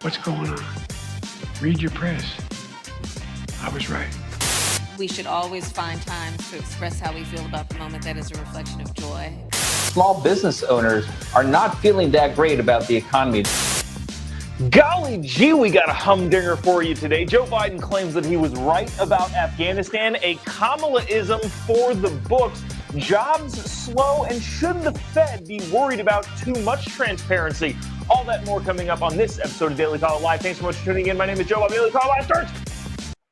What's going on? Read your press. I was right. We should always find time to express how we feel about the moment that is a reflection of joy. Small business owners are not feeling that great about the economy. Golly gee, we got a humdinger for you today. Joe Biden claims that he was right about Afghanistan, a Kamalaism for the books. Jobs slow, and should the Fed be worried about too much transparency? All that and more coming up on this episode of Daily Call Live. Thanks so much for tuning in. My name is Jobob. Daily Call Live starts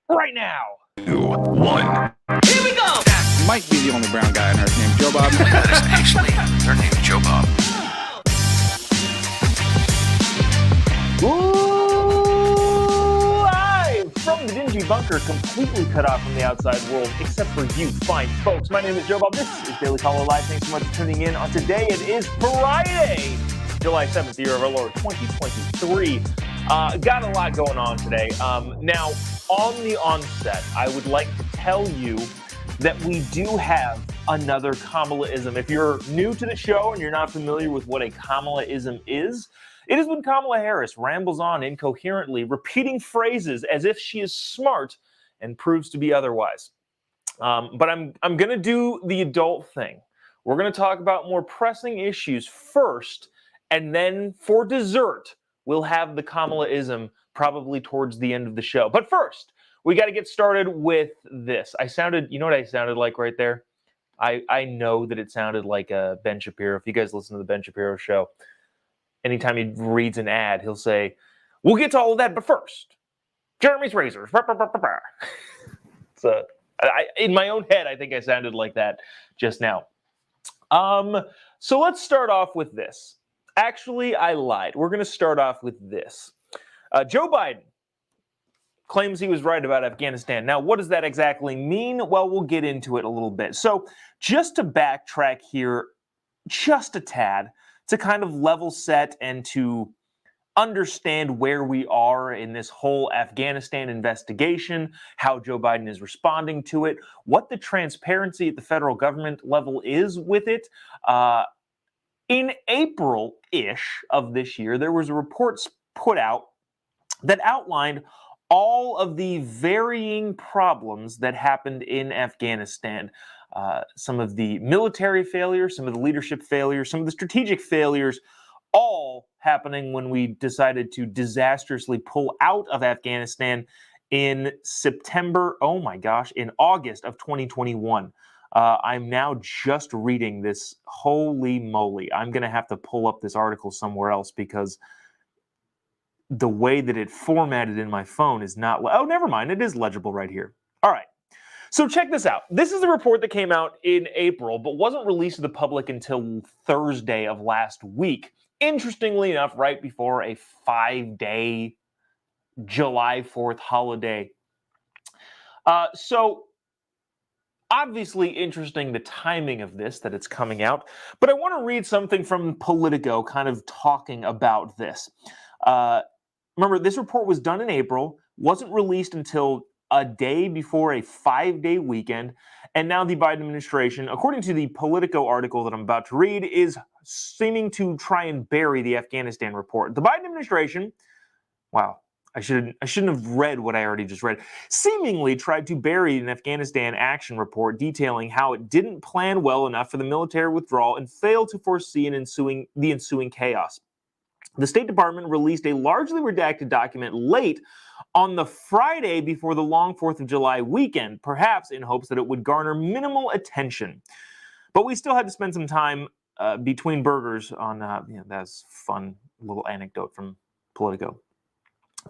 right now. 2, 1. Here we go! You might be the only brown guy on earth named Jobob. That is actually their name, Jobob. Live from the dingy bunker, completely cut off from the outside world, except for you fine folks. My name is Jobob. This is Daily Call Live. Thanks so much for tuning in. On today, it is Friday, July 7th, the year of our Lord, 2023. Got a lot going on today. Now, on the onset, I would like to tell you that we do have another Kamalaism. If you're new to the show and you're not familiar with what a Kamalaism is, it is when Kamala Harris rambles on incoherently, repeating phrases as if she is smart and proves to be otherwise. But I'm going to do the adult thing. We're going to talk about more pressing issues first, and then for dessert, we'll have the Kamalaism probably towards the end of the show. But first, we got to get started with this. You know what I sounded like right there? I know that it sounded like Ben Shapiro. If you guys listen to the Ben Shapiro show, anytime he reads an ad, he'll say, we'll get to all of that, but first, Jeremy's Razors. So, in my own head, I think I sounded like that just now. So let's start off with this. Actually, I lied. We're going to start off with this. Joe Biden claims he was right about Afghanistan. Now, what does that exactly mean? Well, we'll get into it a little bit. So just to backtrack here just a tad, to kind of level set and to understand where we are in this whole Afghanistan investigation, how Joe Biden is responding to it, what the transparency at the federal government level is with it. In April-ish of this year, there was a report put out that outlined all of the varying problems that happened in Afghanistan. Some of the military failures, some of the leadership failures, some of the strategic failures, all happening when we decided to disastrously pull out of Afghanistan in August of 2021. I'm now just reading this. Holy moly. I'm going to have to pull up this article somewhere else because the way that it formatted in my phone is not... Oh, never mind. It is legible right here. All right. So check this out. This is a report that came out in April, but wasn't released to the public until Thursday of last week. Interestingly enough, right before a 5-day July 4th holiday. So obviously interesting, the timing of this, that it's coming out. But I want to read something from Politico kind of talking about this. Remember, this report was done in April, wasn't released until a day before a 5-day weekend, and now the Biden administration, according to the Politico article that I'm about to read, is seeming to try and bury the Afghanistan report. The Biden administration, wow, I shouldn't have read what I already just read, seemingly tried to bury an Afghanistan action report detailing how it didn't plan well enough for the military withdrawal and failed to foresee the ensuing chaos. The State Department released a largely redacted document late on the Friday before the long 4th of July weekend, perhaps in hopes that it would garner minimal attention. But we still had to spend some time between burgers on, that's a fun little anecdote from Politico.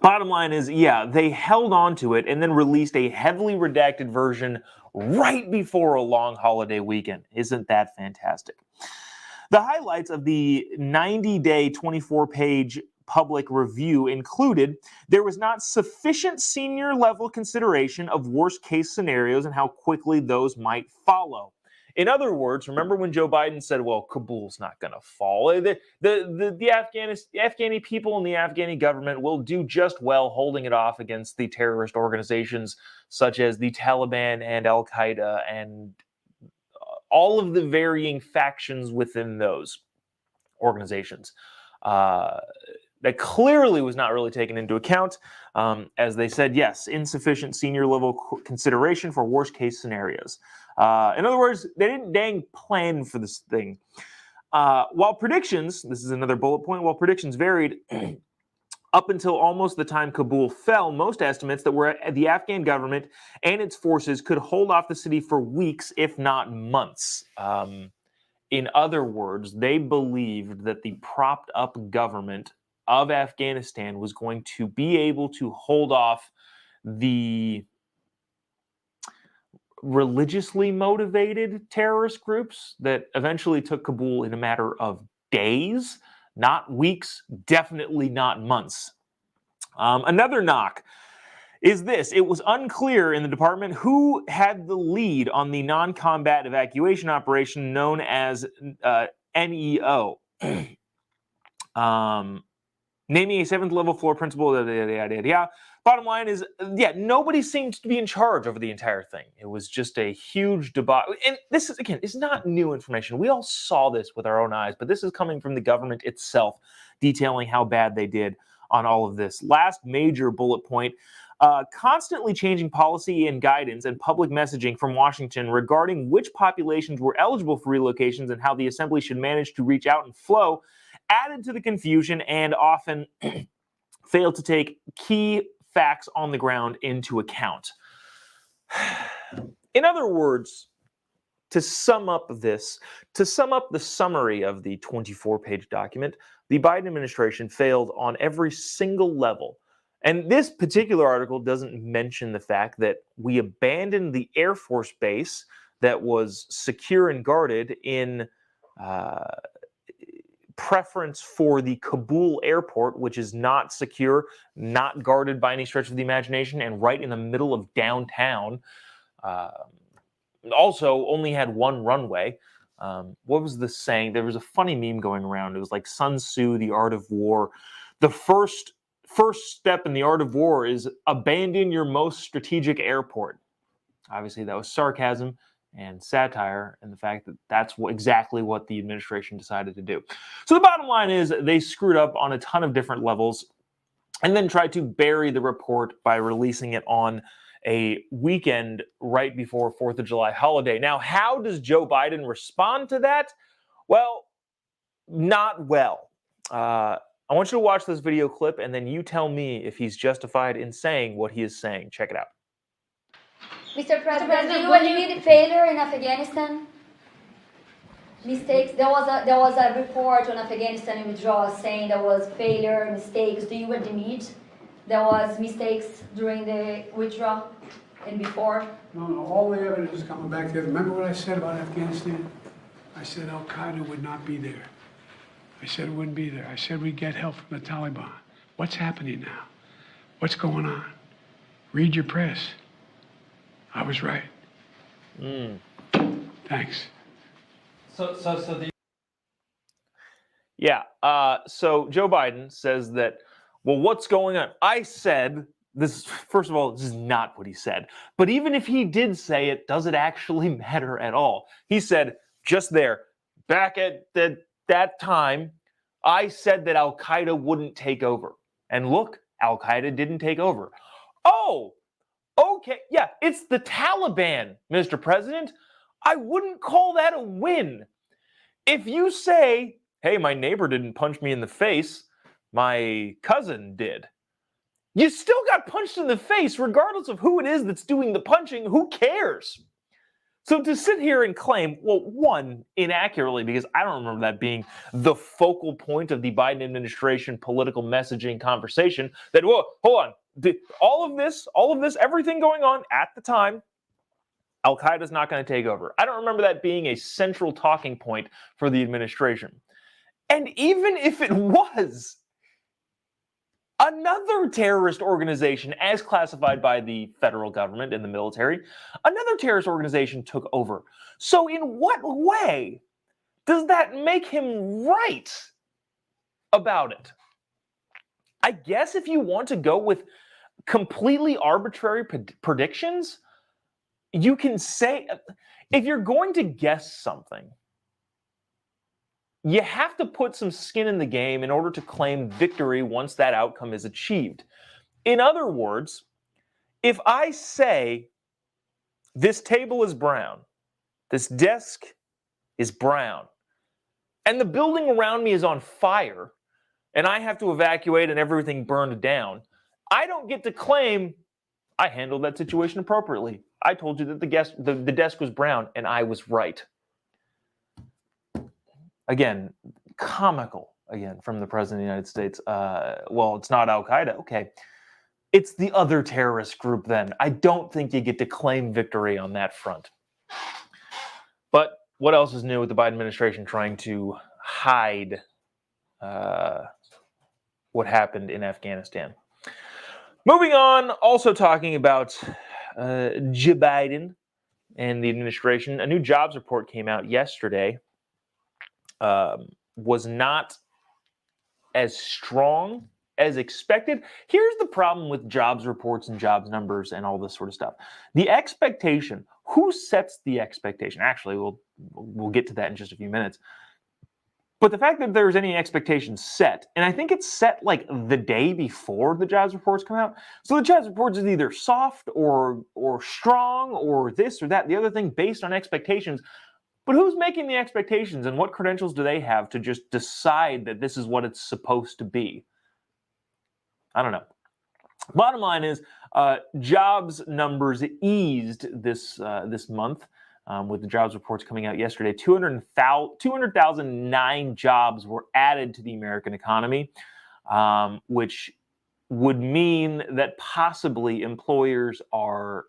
Bottom line is, they held on to it and then released a heavily redacted version right before a long holiday weekend. Isn't that fantastic? The highlights of the 90-day, 24-page public review included there was not sufficient senior-level consideration of worst-case scenarios and how quickly those might follow. In other words, remember when Joe Biden said, well, Kabul's not going to fall. The Afghani people and the Afghani government will do just well holding it off against the terrorist organizations such as the Taliban and Al-Qaeda and all of the varying factions within those organizations. that clearly was not really taken into account, as they said, yes, insufficient senior level consideration for worst case scenarios. In other words, they didn't dang plan for this thing. While predictions, this is another bullet point, while predictions varied, up until almost the time Kabul fell, most estimates that were the Afghan government and its forces could hold off the city for weeks, if not months. In other words, they believed that the propped up government of Afghanistan was going to be able to hold off the religiously motivated terrorist groups that eventually took Kabul in a matter of days, not weeks, definitely not months. Another knock is this. It was unclear in the department who had the lead on the non-combat evacuation operation known as NEO. Naming a 7th level floor principal, Bottom line is, nobody seemed to be in charge over the entire thing. It was just a huge debacle. And this is, again, it's not new information. We all saw this with our own eyes, but this is coming from the government itself, detailing how bad they did on all of this. Last major bullet point, constantly changing policy and guidance and public messaging from Washington regarding which populations were eligible for relocations and how the assembly should manage to reach out and flow added to the confusion and often failed to take key facts on the ground into account. In other words, to sum up the summary of the 24-page document, the Biden administration failed on every single level. And this particular article doesn't mention the fact that we abandoned the Air Force base that was secure and guarded in preference for the Kabul airport, which is not secure, not guarded by any stretch of the imagination, and right in the middle of downtown. Also only had one runway. What was the saying? There was a funny meme going around. It was like Sun Tzu, The Art of War. The first step in the art of war is abandon your most strategic airport. Obviously, that was sarcasm and satire, and the fact that that's exactly what the administration decided to do. So the bottom line is they screwed up on a ton of different levels and then tried to bury the report by releasing it on a weekend right before 4th of July holiday. Now, how does Joe Biden respond to that? Well, not well. I want you to watch this video clip, and then you tell me if he's justified in saying what he is saying. Check it out. Mr. President, do you admit failure in Afghanistan? Mistakes. There was a report on Afghanistan withdrawal saying there was failure, mistakes. Do you admit there was mistakes during the withdrawal and before? No, all the evidence is coming back there. Remember what I said about Afghanistan? I said Al-Qaeda would not be there. I said it wouldn't be there. I said we'd get help from the Taliban. What's happening now? What's going on? Read your press. I was right. Thanks. So Joe Biden says that, well, what's going on? I said this, first of all, this is not what he said. But even if he did say it, does it actually matter at all? He said, just there, back at that time, I said that Al-Qaeda wouldn't take over. And look, Al-Qaeda didn't take over. Oh, okay, yeah, it's the Taliban, Mr. President. I wouldn't call that a win. If you say, hey, my neighbor didn't punch me in the face, my cousin did, you still got punched in the face regardless of who it is that's doing the punching. Who cares? So to sit here and claim, well, one, inaccurately, because I don't remember that being the focal point of the Biden administration political messaging conversation, that, whoa, hold on, all of this, everything going on at the time, Al-Qaeda's not going to take over. I don't remember that being a central talking point for the administration. And even if it was, another terrorist organization, as classified by the federal government and the military, another terrorist organization took over. So in what way does that make him right about it? I guess if you want to go with completely arbitrary predictions, you can say, if you're going to guess something, you have to put some skin in the game in order to claim victory once that outcome is achieved. In other words, if I say this table is brown, this desk is brown, and the building around me is on fire, and I have to evacuate and everything burned down, I don't get to claim I handled that situation appropriately. I told you that the desk was brown, and I was right. Again, comical, again, from the President of the United States. Well, it's not Al-Qaeda. Okay. It's the other terrorist group then. I don't think you get to claim victory on that front. But what else is new with the Biden administration trying to hide what happened in Afghanistan? Moving on, also talking about Joe Biden and the administration. A new jobs report came out yesterday. Was not as strong as expected. Here's the problem with jobs reports and jobs numbers and all this sort of stuff. The expectation, who sets the expectation? Actually, we'll get to that in just a few minutes. But the fact that there's any expectation set, and I think it's set like the day before the jobs reports come out. So the jobs reports is either soft or strong or this or that, the other thing based on expectations. But who's making the expectations and what credentials do they have to just decide that this is what it's supposed to be? I don't know. Bottom line is jobs numbers eased this month with the jobs reports coming out yesterday. 200,009 jobs were added to the American economy, which would mean that possibly employers are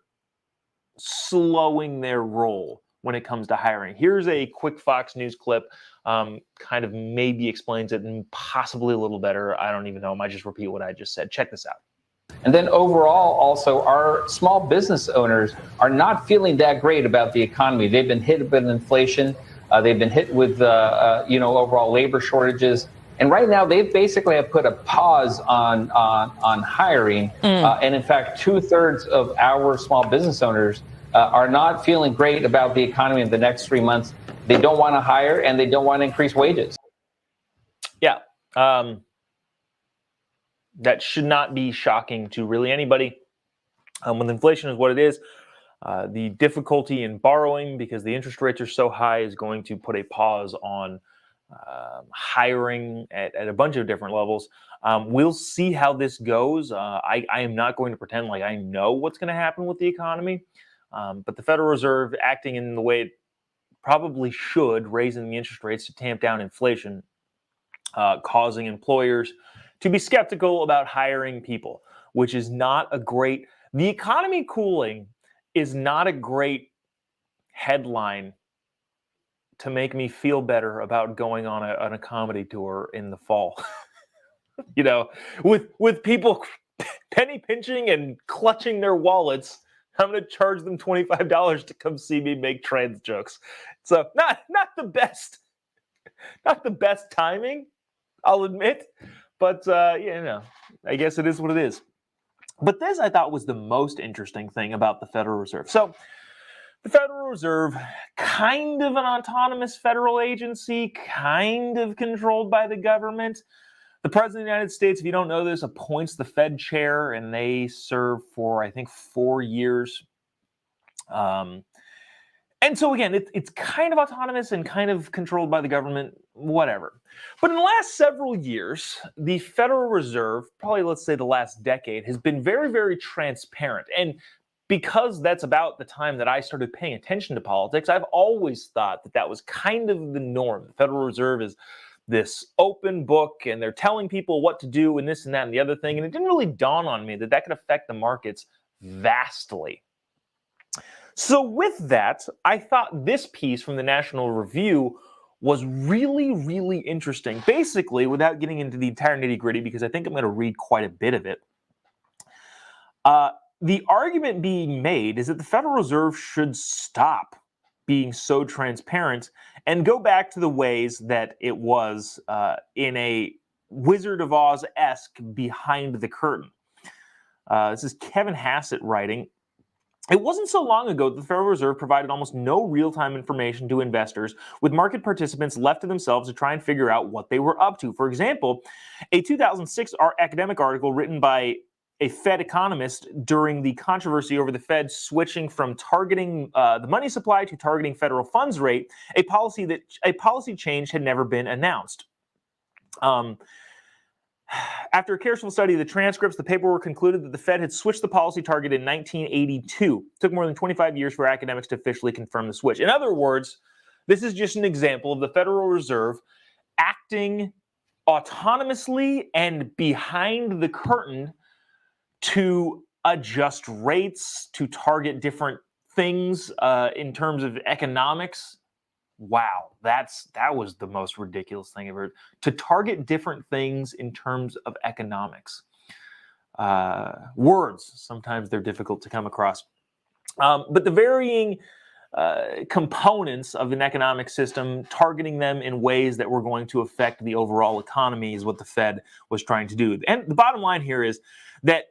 slowing their roll when it comes to hiring. Here's a quick Fox News clip, kind of maybe explains it and possibly a little better. I don't even know. I might just repeat what I just said. Check this out. And then overall, also, our small business owners are not feeling that great about the economy. They've been hit with inflation. They've been hit with, overall labor shortages. And right now, they basically have put a pause on hiring. And in fact, 2/3 of our small business owners are not feeling great about the economy in the next 3 months. They don't want to hire and they don't want to increase wages. Yeah. That should not be shocking to really anybody. When inflation is what it is, the difficulty in borrowing because the interest rates are so high is going to put a pause on hiring at a bunch of different levels. We'll see how this goes. I am not going to pretend like I know what's going to happen with the economy. But the Federal Reserve acting in the way it probably should, raising the interest rates to tamp down inflation, causing employers to be skeptical about hiring people, which is not a great... The economy cooling is not a great headline to make me feel better about going on a comedy tour in the fall. With people penny pinching and clutching their wallets, I'm going to charge them $25 to come see me make trans jokes. So not the best timing, I'll admit, but I guess it is what it is. But this I thought was the most interesting thing about the Federal Reserve. So the Federal Reserve, kind of an autonomous federal agency, kind of controlled by the government. The President of the United States, if you don't know this, appoints the Fed chair, and they serve for, I think, 4 years. And so, again, it's kind of autonomous and kind of controlled by the government, whatever. But in the last several years, the Federal Reserve, probably let's say the last decade, has been very, very transparent. And because that's about the time that I started paying attention to politics, I've always thought that was kind of the norm. The Federal Reserve is this open book, and they're telling people what to do and this and that and the other thing. And it didn't really dawn on me that could affect the markets vastly. So with that, I thought this piece from the National Review was really, really interesting. Basically, without getting into the entire nitty-gritty, because I think I'm going to read quite a bit of it, the argument being made is that the Federal Reserve should stop being so transparent and go back to the ways that it was in a Wizard of Oz-esque behind the curtain. This is Kevin Hassett writing. It wasn't so long ago that the Federal Reserve provided almost no real-time information to investors, with market participants left to themselves to try and figure out what they were up to. For example, a 2006 academic article written by a Fed economist during the controversy over the Fed switching from targeting the money supply to targeting federal funds rate, a policy change had never been announced. After a careful study of the transcripts, the paperwork concluded that the Fed had switched the policy target in 1982. It took more than 25 years for academics to officially confirm the switch. In other words, this is just an example of the Federal Reserve acting autonomously and behind the curtain to adjust rates, to target different things in terms of economics. Wow, that was the most ridiculous thing I've heard. To target different things in terms of economics. Words, sometimes they're difficult to come across. But the varying components of an economic system, targeting them in ways that were going to affect the overall economy is what the Fed was trying to do. And the bottom line here is that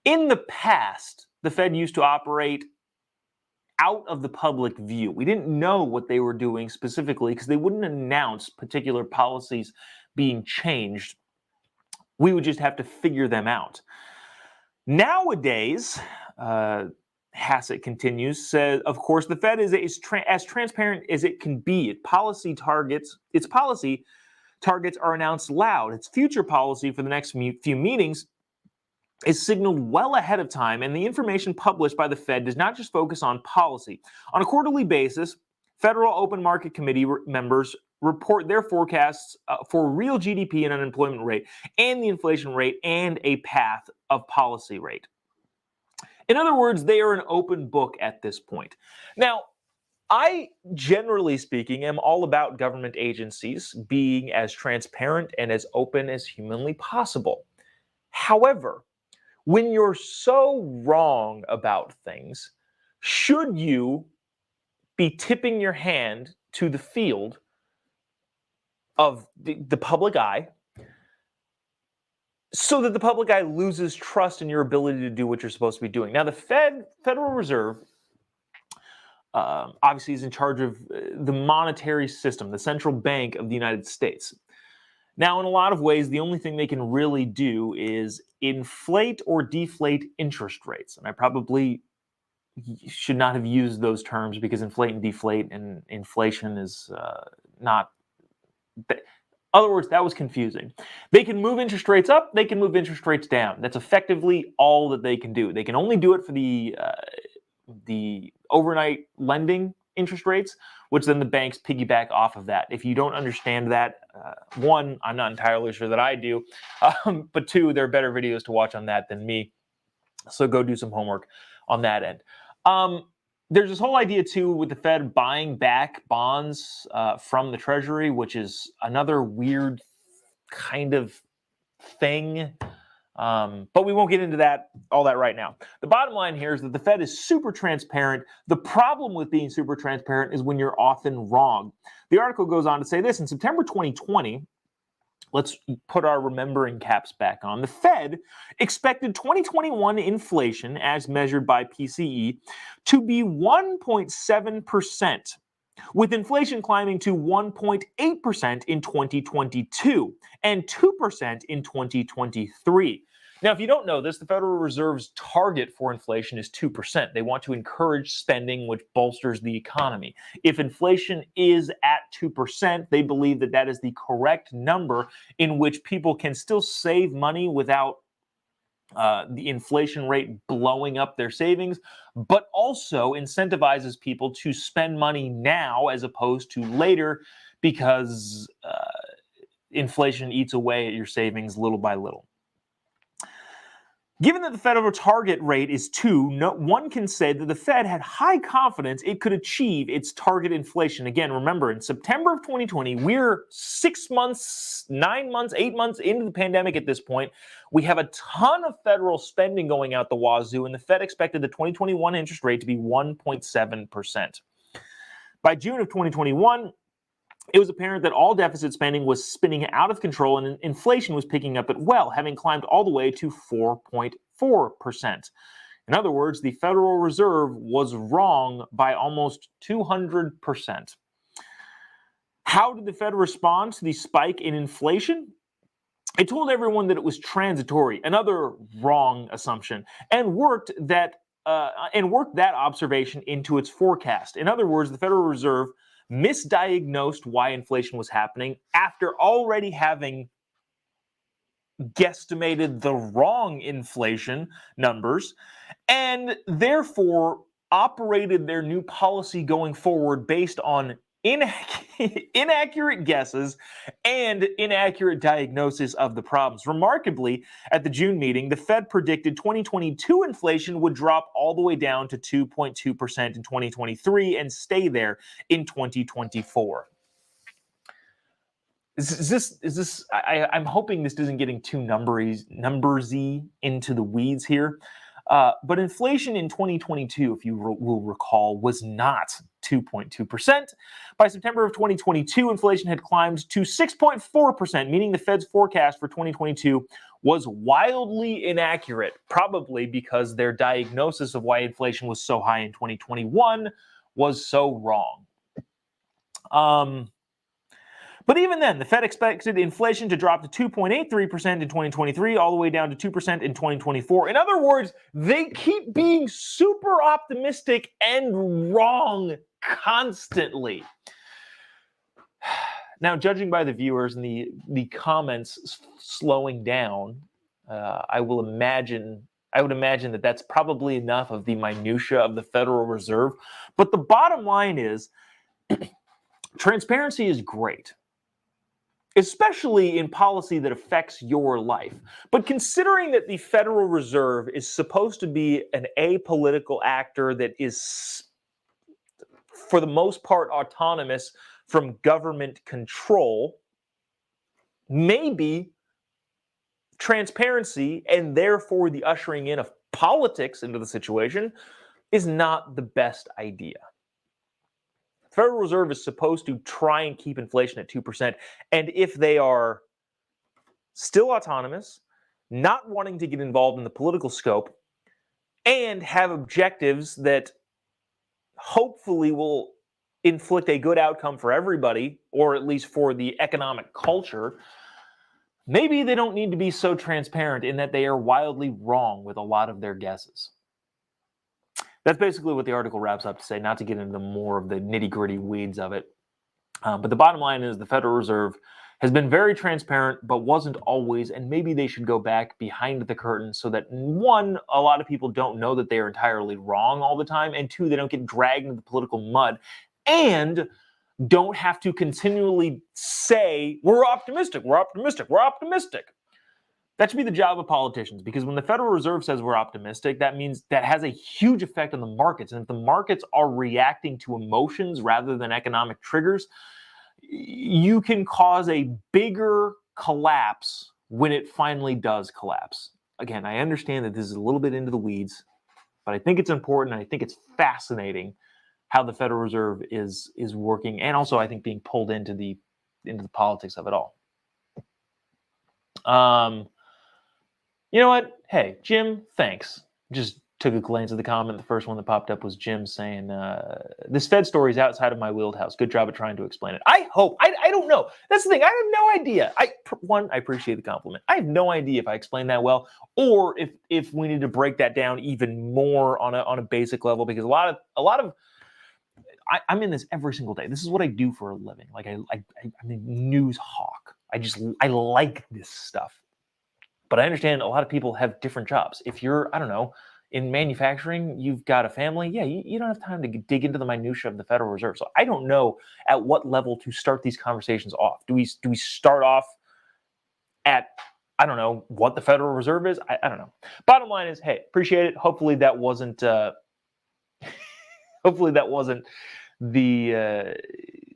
in the past, the Fed used to operate out of the public view. We didn't know what they were doing specifically because they wouldn't announce particular policies being changed. We would just have to figure them out. Nowadays, Hassett continues, says, of course, the Fed is as transparent as it can be. Its policy targets are announced loud. Its future policy for the next few meetings is signaled well ahead of time, and the information published by the Fed does not just focus on policy. On a quarterly basis, Federal Open Market Committee members report their forecasts for real GDP and unemployment rate, and the inflation rate, and a path of policy rate. In other words, they are an open book at this point. Now, I, generally speaking, am all about government agencies being as transparent and as open as humanly possible. However, when you're so wrong about things, should you be tipping your hand to the field of the public eye so that the public eye loses trust in your ability to do what you're supposed to be doing? Now, the Federal Reserve, obviously is in charge of the monetary system, the central bank of the United States. Now, in a lot of ways, the only thing they can really do is inflate or deflate interest rates. And I probably should not have used those terms because inflate and deflate and inflation is not... In other words, that was confusing. They can move interest rates up, they can move interest rates down. That's effectively all that they can do. They can only do it for the overnight lending interest rates, which then the banks piggyback off of that. If you don't understand that, one, I'm not entirely sure that I do, but two, there are better videos to watch on that than me. So go do some homework on that end. There's this whole idea, too, with the Fed buying back bonds from the Treasury, which is another weird kind of thing. But we won't get into all that right now. The bottom line here is that the Fed is super transparent. The problem with being super transparent is when you're often wrong. The article goes on to say this: in September 2020, let's put our remembering caps back on, the Fed expected 2021 inflation, as measured by PCE, to be 1.7%. with inflation climbing to 1.8% in 2022 and 2% in 2023. Now, if you don't know this, the Federal Reserve's target for inflation is 2%. They want to encourage spending, which bolsters the economy. If inflation is at 2%, they believe that that is the correct number in which people can still save money without the inflation rate blowing up their savings, but also incentivizes people to spend money now as opposed to later, because inflation eats away at your savings little by little. Given that the federal target rate is 2, one can say that the Fed had high confidence it could achieve its target inflation. Again, remember, in September of 2020, we're 6 months, 9 months, 8 months into the pandemic at this point. We have a ton of federal spending going out the wazoo, and the Fed expected the 2021 interest rate to be 1.7%. By June of 2021, it was apparent that all deficit spending was spinning out of control and inflation was picking up as well, having climbed all the way to 4.4%. In other words, the Federal Reserve was wrong by almost 200%. How did the Fed respond to the spike in inflation? It told everyone that it was transitory, another wrong assumption, and worked that observation into its forecast. In other words, the Federal Reserve misdiagnosed why inflation was happening after already having guesstimated the wrong inflation numbers, and therefore operated their new policy going forward based on inaccurate guesses and inaccurate diagnosis of the problems. Remarkably, at the June meeting, the Fed predicted 2022 inflation would drop all the way down to 2.2% in 2023 and stay there in 2024. I'm hoping this isn't getting too numbersy into the weeds here. But inflation in 2022, if you will recall, was not 2.2%. By September of 2022, inflation had climbed to 6.4%, meaning the Fed's forecast for 2022 was wildly inaccurate, probably because their diagnosis of why inflation was so high in 2021 was so wrong. But even then, the Fed expected inflation to drop to 2.83% in 2023, all the way down to 2% in 2024. In other words, they keep being super optimistic and wrong constantly. Now, judging by the viewers and the comments slowing down, I would imagine that that's probably enough of the minutia of the Federal Reserve. But the bottom line is, transparency is great, especially in policy that affects your life. But considering that the Federal Reserve is supposed to be an apolitical actor that is, for the most part, autonomous from government control, maybe transparency and therefore the ushering in of politics into the situation is not the best idea. The Federal Reserve is supposed to try and keep inflation at 2%. And if they are still autonomous, not wanting to get involved in the political scope, and have objectives that hopefully will inflict a good outcome for everybody, or at least for the economic culture, maybe they don't need to be so transparent in that they are wildly wrong with a lot of their guesses. That's basically what the article wraps up to say, not to get into more of the nitty-gritty weeds of it. But the bottom line is the Federal Reserve has been very transparent, but wasn't always, and maybe they should go back behind the curtain so that, one, a lot of people don't know that they are entirely wrong all the time, and two, they don't get dragged into the political mud, and don't have to continually say, we're optimistic, we're optimistic, we're optimistic. That should be the job of politicians, because when the Federal Reserve says we're optimistic, that means that has a huge effect on the markets. And if the markets are reacting to emotions rather than economic triggers, you can cause a bigger collapse when it finally does collapse. Again, I understand that this is a little bit into the weeds, but I think it's important, and I think it's fascinating how the Federal Reserve is working, and also I think being pulled into the politics of it all. You know what? Hey, Jim, thanks. Just took a glance at the comment. The first one that popped up was Jim saying, this Fed story is outside of my wheelhouse. Good job at trying to explain it. I hope. I don't know. That's the thing. I have no idea. I appreciate the compliment. I have no idea if I explained that well, or if we need to break that down even more on a basic level, because a lot of I'm in this every single day. This is what I do for a living. Like I'm a news hawk. I like this stuff. But I understand a lot of people have different jobs. If you're, I don't know, in manufacturing, you've got a family. Yeah, you don't have time to dig into the minutia of the Federal Reserve. So I don't know at what level to start these conversations off. Do we start off at, I don't know, what the Federal Reserve is? I don't know. Bottom line is, hey, appreciate it. Hopefully that wasn't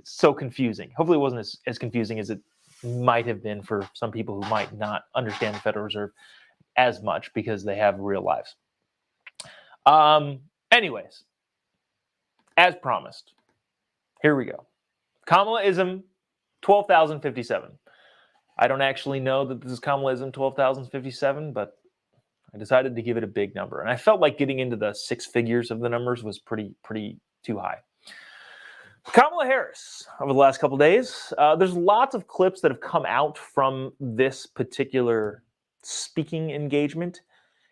so confusing. Hopefully it wasn't as confusing as it might have been for some people who might not understand the Federal Reserve as much because they have real lives. Anyways, as promised, here we go. Kamalaism 12,057. I don't actually know that this is Kamalaism 12,057, but I decided to give it a big number. And I felt like getting into the six figures of the numbers was pretty too high. Kamala Harris, over the last couple of days, there's lots of clips that have come out from this particular speaking engagement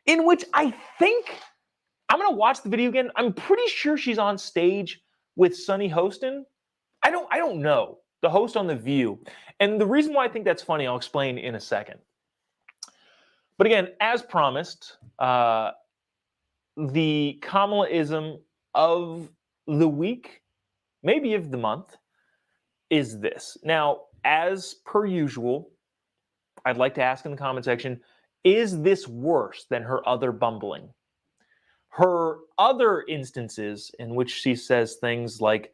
in which I think, I'm going to watch the video again. I'm pretty sure she's on stage with Sunny Hostin. I don't know. The host on The View. And the reason why I think that's funny, I'll explain in a second. But again, as promised, the Kamalaism of the week, maybe of the month, is this. Now, as per usual, I'd like to ask in the comment section, is this worse than her other bumbling? Her other instances in which she says things like,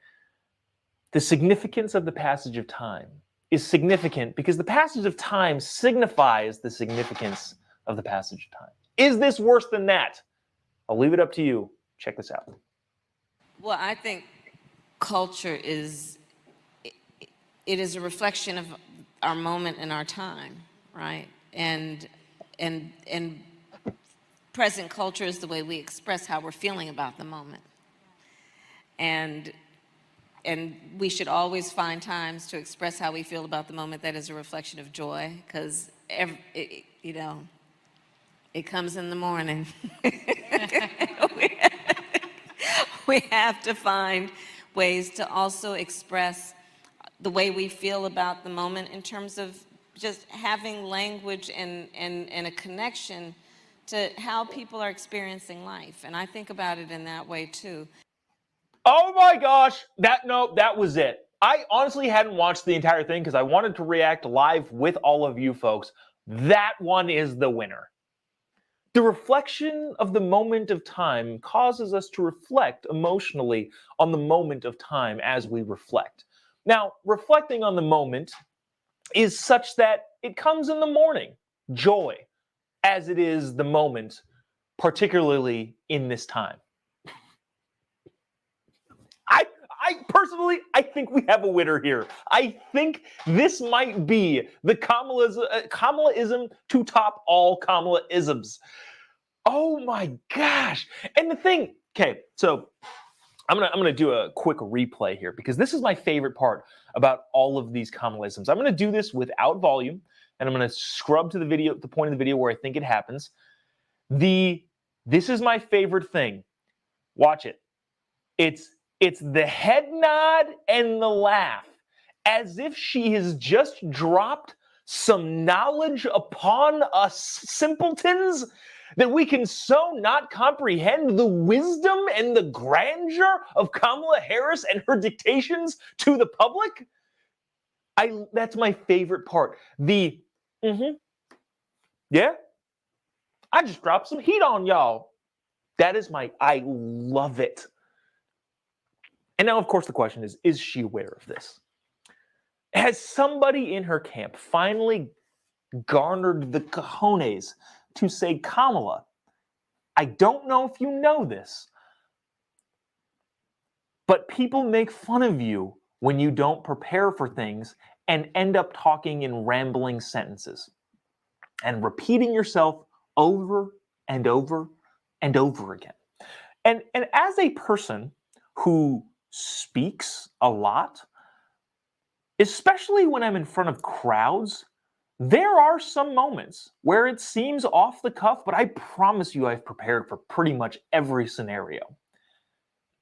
the significance of the passage of time is significant because the passage of time signifies the significance of the passage of time. Is this worse than that? I'll leave it up to you. Check this out. Well, I think culture is, it is a reflection of our moment and our time, right? And present culture is the way we express how we're feeling about the moment. And we should always find times to express how we feel about the moment that is a reflection of joy, because you know, it comes in the morning. We have to find ways to also express the way we feel about the moment in terms of just having language and a connection to how people are experiencing life. And I think about it in that way too. Oh my gosh, that was it. I honestly hadn't watched the entire thing because I wanted to react live with all of you folks. That one is the winner. The reflection of the moment of time causes us to reflect emotionally on the moment of time as we reflect. Now, reflecting on the moment is such that it comes in the morning, joy, as it is the moment, particularly in this time. I personally, I think we have a winner here. I think this might be the Kamalaism to top all Kamalaisms. Oh my gosh. And the thing, okay, so I'm gonna do a quick replay here because this is my favorite part about all of these Kamalaisms. I'm gonna do this without volume, and I'm gonna scrub to the point of the video where I think it happens. This is my favorite thing. Watch it. It's the head nod and the laugh, as if she has just dropped some knowledge upon us simpletons that we can so not comprehend the wisdom and the grandeur of Kamala Harris and her dictations to the public. That's my favorite part. Yeah, I just dropped some heat on y'all. I love it. And now, of course, the question is she aware of this? Has somebody in her camp finally garnered the cojones to say, Kamala, I don't know if you know this, but people make fun of you when you don't prepare for things and end up talking in rambling sentences and repeating yourself over and over and over again. And as a person who speaks a lot, especially when I'm in front of crowds, there are some moments where it seems off the cuff, but I promise you I've prepared for pretty much every scenario.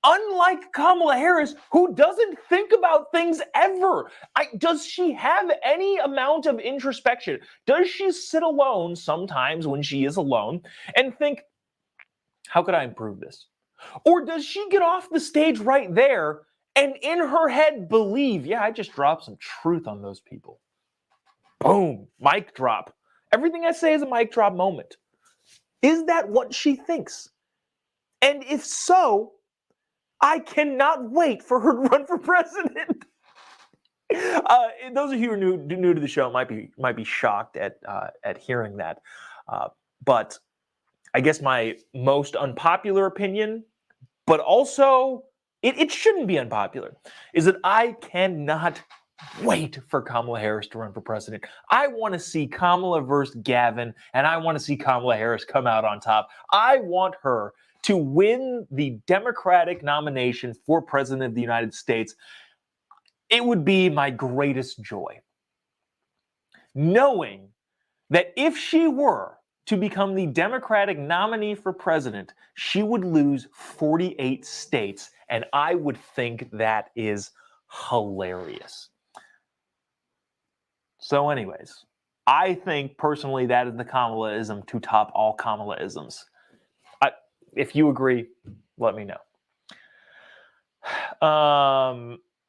Unlike Kamala Harris, who doesn't think about things ever. Does she have any amount of introspection? Does she sit alone sometimes when she is alone and think, how could I improve this? Or does she get off the stage right there and in her head believe, yeah, I just dropped some truth on those people. Boom, mic drop. Everything I say is a mic drop moment. Is that what she thinks? And if so, I cannot wait for her to run for president. Those of you who are new to the show might be shocked at hearing that. But I guess my most unpopular opinion, but also it shouldn't be unpopular, is that I cannot wait for Kamala Harris to run for president. I want to see Kamala versus Gavin, and I want to see Kamala Harris come out on top. I want her to win the Democratic nomination for president of the United States. It would be my greatest joy, knowing that if she were to become the Democratic nominee for president, she would lose 48 states, and I would think that is hilarious. So anyways, I think personally that is the Kamalaism to top all Kamalaisms. If you agree, let me know.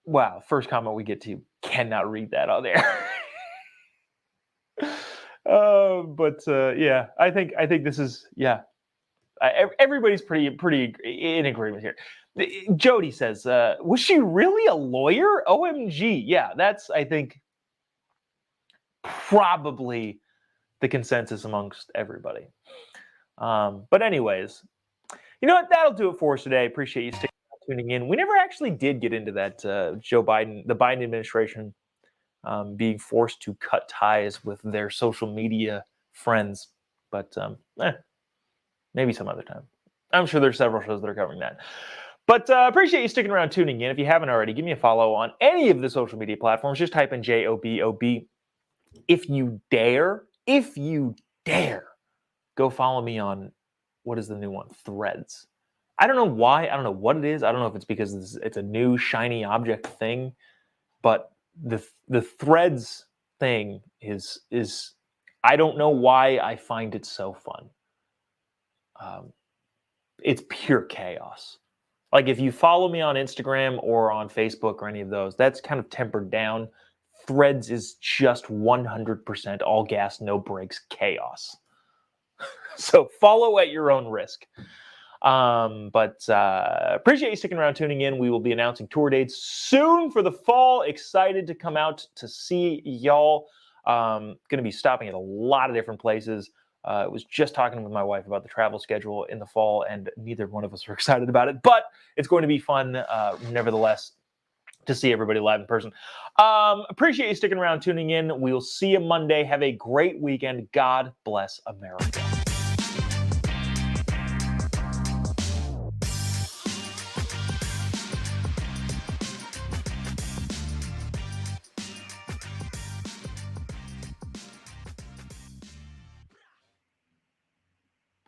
Wow, first comment we get to, cannot read that on there. Yeah, I think this is, yeah. Everybody's pretty in agreement here. Jody says, was she really a lawyer? OMG. Yeah, that's, I think, probably the consensus amongst everybody. But anyways, you know what? That'll do it for us today. Appreciate you tuning in. We never actually did get into that the Biden administration being forced to cut ties with their social media friends. But maybe some other time. I'm sure there's several shows that are covering that. But appreciate you sticking around, tuning in. If you haven't already, give me a follow on any of the social media platforms. Just type in JOBOB. If you dare, go follow me on, what is the new one? Threads. I don't know why. I don't know what it is. I don't know if it's because it's a new shiny object thing, but the Threads thing is I don't know why I find it so fun. It's pure chaos. Like if you follow me on Instagram or on Facebook or any of those, that's kind of tempered down. Threads is just 100% all gas, no brakes chaos. So follow at your own risk. Appreciate you sticking around, tuning in. We will be announcing tour dates soon for the fall. Excited to come out to see y'all. Going to be stopping at a lot of different places. I was just talking with my wife about the travel schedule in the fall, and neither one of us are excited about it, but it's going to be fun nevertheless to see everybody live in person. Appreciate you sticking around, tuning in. We'll see you Monday. Have a great weekend. God bless America.